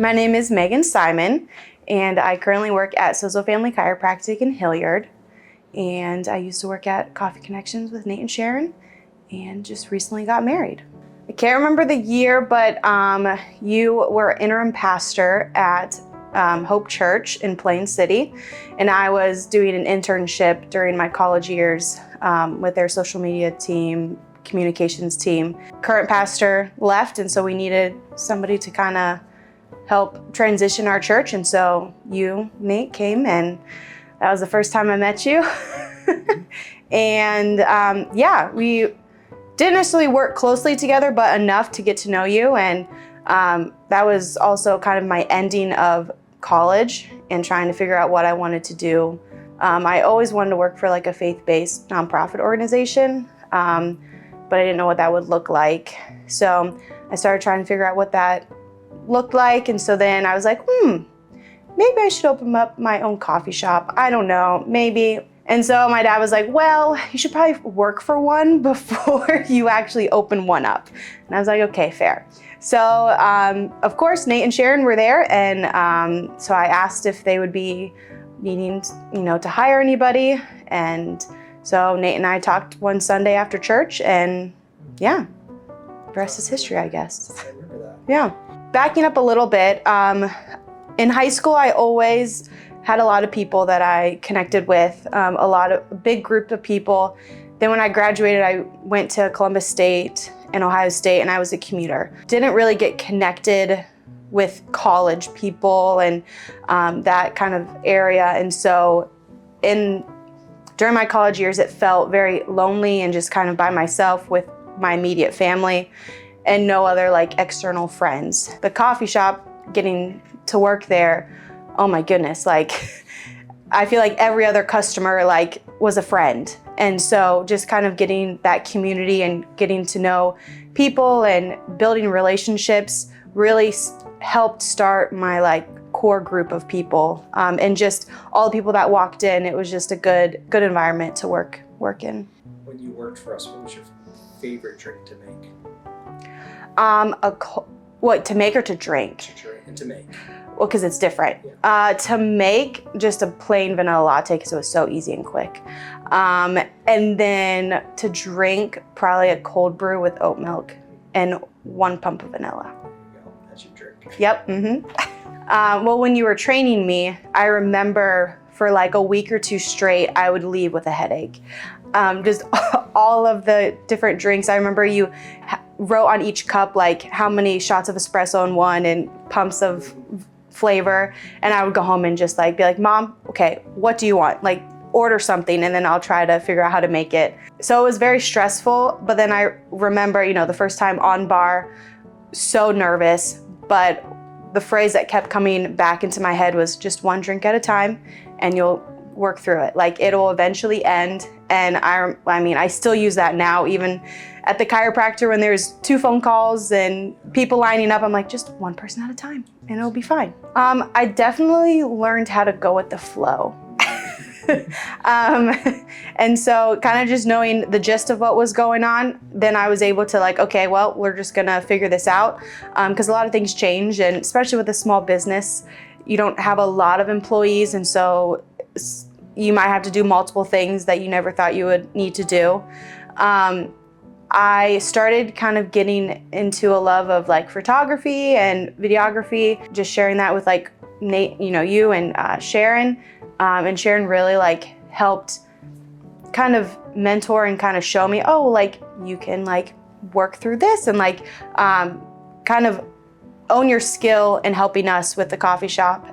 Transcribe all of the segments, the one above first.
My name is Megan Simon, and I currently work at Sozo Family Chiropractic in Hilliard. And I used to work at Coffee Connections with Nate and Sharon, and just recently got married. I can't remember the year, but you were interim pastor at Hope Church in Plain City, and I was doing an internship during my college years with their social media team, communications team. Current pastor left, and so we needed somebody to kind of help transition our church, and so you, Nate, came, and that was the first time I met you. And yeah, we didn't necessarily work closely together, but enough to get to know you. And that was also kind of my ending of college and trying to figure out what I wanted to do. I always wanted to work for like a faith-based nonprofit organization, but I didn't know what that would look like. So I started trying to figure out what that looked like. And so then I was like, maybe I should open up my own coffee shop. I don't know, maybe. And so my dad was like, well, you should probably work for one before you actually open one up. And I was like, okay, fair. So of course, Nate and Sharon were there. And so I asked if they would be needing, to hire anybody. And so Nate and I talked one Sunday after church, and yeah, the rest is history, I guess. I remember that. Yeah. Backing up a little bit, in high school, I always had a lot of people that I connected with, a big group of people. Then when I graduated, I went to Columbus State and Ohio State, and I was a commuter. Didn't really get connected with college people and that kind of area. And so during my college years, it felt very lonely and just kind of by myself with my immediate family and no other like external friends. The coffee shop, getting to work there, oh my goodness, like I feel like every other customer like was a friend. And so just kind of getting that community and getting to know people and building relationships really helped start my like core group of people. And just all the people that walked in, it was just a good environment to work in. When you worked for us, what was your favorite drink to make? What, to make or to drink? To make. Well, because it's different. Yeah. To make, just a plain vanilla latte because it was so easy and quick. And then to drink, probably a cold brew with oat milk and 1 pump of vanilla. There you go. That's your drink. Yep. Mm-hmm. Well, when you were training me, I remember for like a week or two straight, I would leave with a headache. Just all of the different drinks. I remember you wrote on each cup like how many shots of espresso in one and pumps of flavor, and I would go home and just like be like, Mom, okay, what do you want? Like order something and then I'll try to figure out how to make it. So it was very stressful, but then I remember, the first time on bar, so nervous, but the phrase that kept coming back into my head was just one drink at a time and you'll work through it. Like it'll eventually end. And I still use that now, even at the chiropractor when there's 2 phone calls and people lining up, I'm like, just one person at a time and it'll be fine. I definitely learned how to go with the flow. And so kind of just knowing the gist of what was going on, then I was able to like, okay, well, we're just gonna figure this out. Because a lot of things change, and especially with a small business, you don't have a lot of employees, and so you might have to do multiple things that you never thought you would need to do. I started kind of getting into a love of like photography and videography, just sharing that with like Nate, you and Sharon. And Sharon really like helped kind of mentor and kind of show me, oh, like you can like work through this and like kind of own your in helping us with the coffee shop.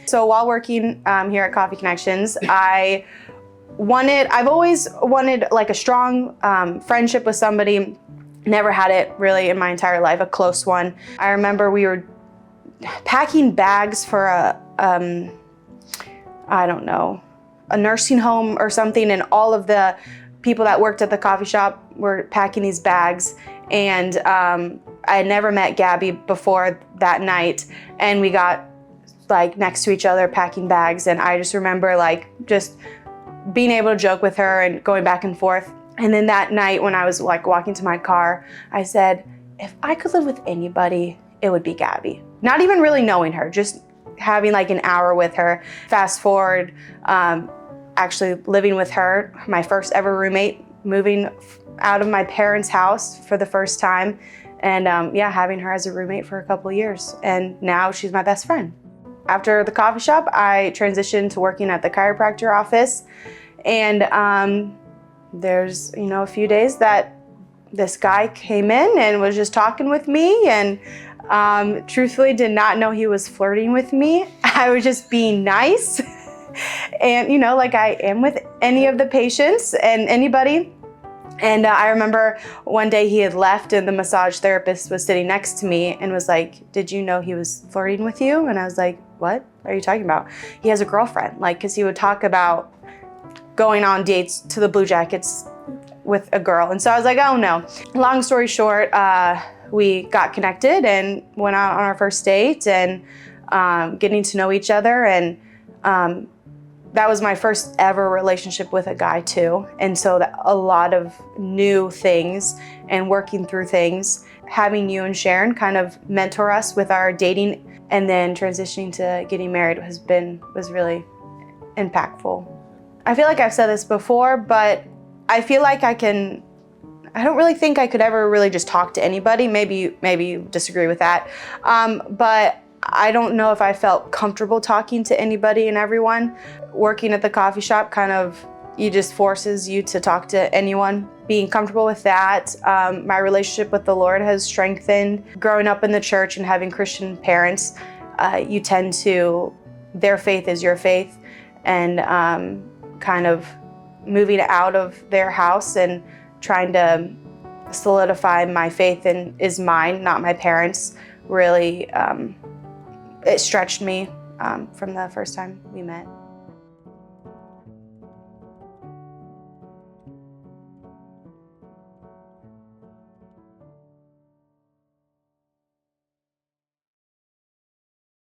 So while working here at Coffee Connections, I've always wanted like a strong friendship with somebody. Never had it really in my entire life, a close one. I remember we were packing bags for a nursing home or something, and all of the people that worked at the coffee shop were packing these bags. And I had never met Gabby before that night, and we got like next to each other packing bags, and I just remember like just being able to joke with her and going back and forth. And then that night when I was like walking to my car, I said, if I could live with anybody, it would be Gabby. not even really knowing her, just having like an hour with her. Fast forward, actually living with her, my first ever roommate, moving out of my parents' house for the first time, and yeah, having her as a roommate for a couple of years. And now she's my best friend. After the coffee shop, I transitioned to working at the chiropractor office. And there's, a few days that this guy came in and was just talking with me, and truthfully did not know he was flirting with me. I was just being nice. And, like I am with any of the patients and anybody. And I remember one day he had left and the massage therapist was sitting next to me and was like, "Did you know he was flirting with you?" And I was like, "What are you talking about?" He has a girlfriend, because he would talk about going on dates to the Blue Jackets with a girl. And so I was like, oh no. Long story short, we got connected and went out on our first date and getting to know each other. And that was my first ever relationship with a guy too. And so a lot of new things and working through things. Having you and Sharon kind of mentor us with our dating, and then transitioning to getting married was really impactful. I feel like I've said this before, but I feel like I don't really think I could ever really just talk to anybody. Maybe you disagree with that. But I don't know if I felt comfortable talking to anybody and everyone. Working at the coffee shop it just forces you to talk to anyone. Being comfortable with that. My relationship with the Lord has strengthened. Growing up in the church and having Christian parents, you tend to, their faith is your faith. And kind of moving out of their house and trying to solidify my faith is mine, not my parents, really, it stretched me from the first time we met.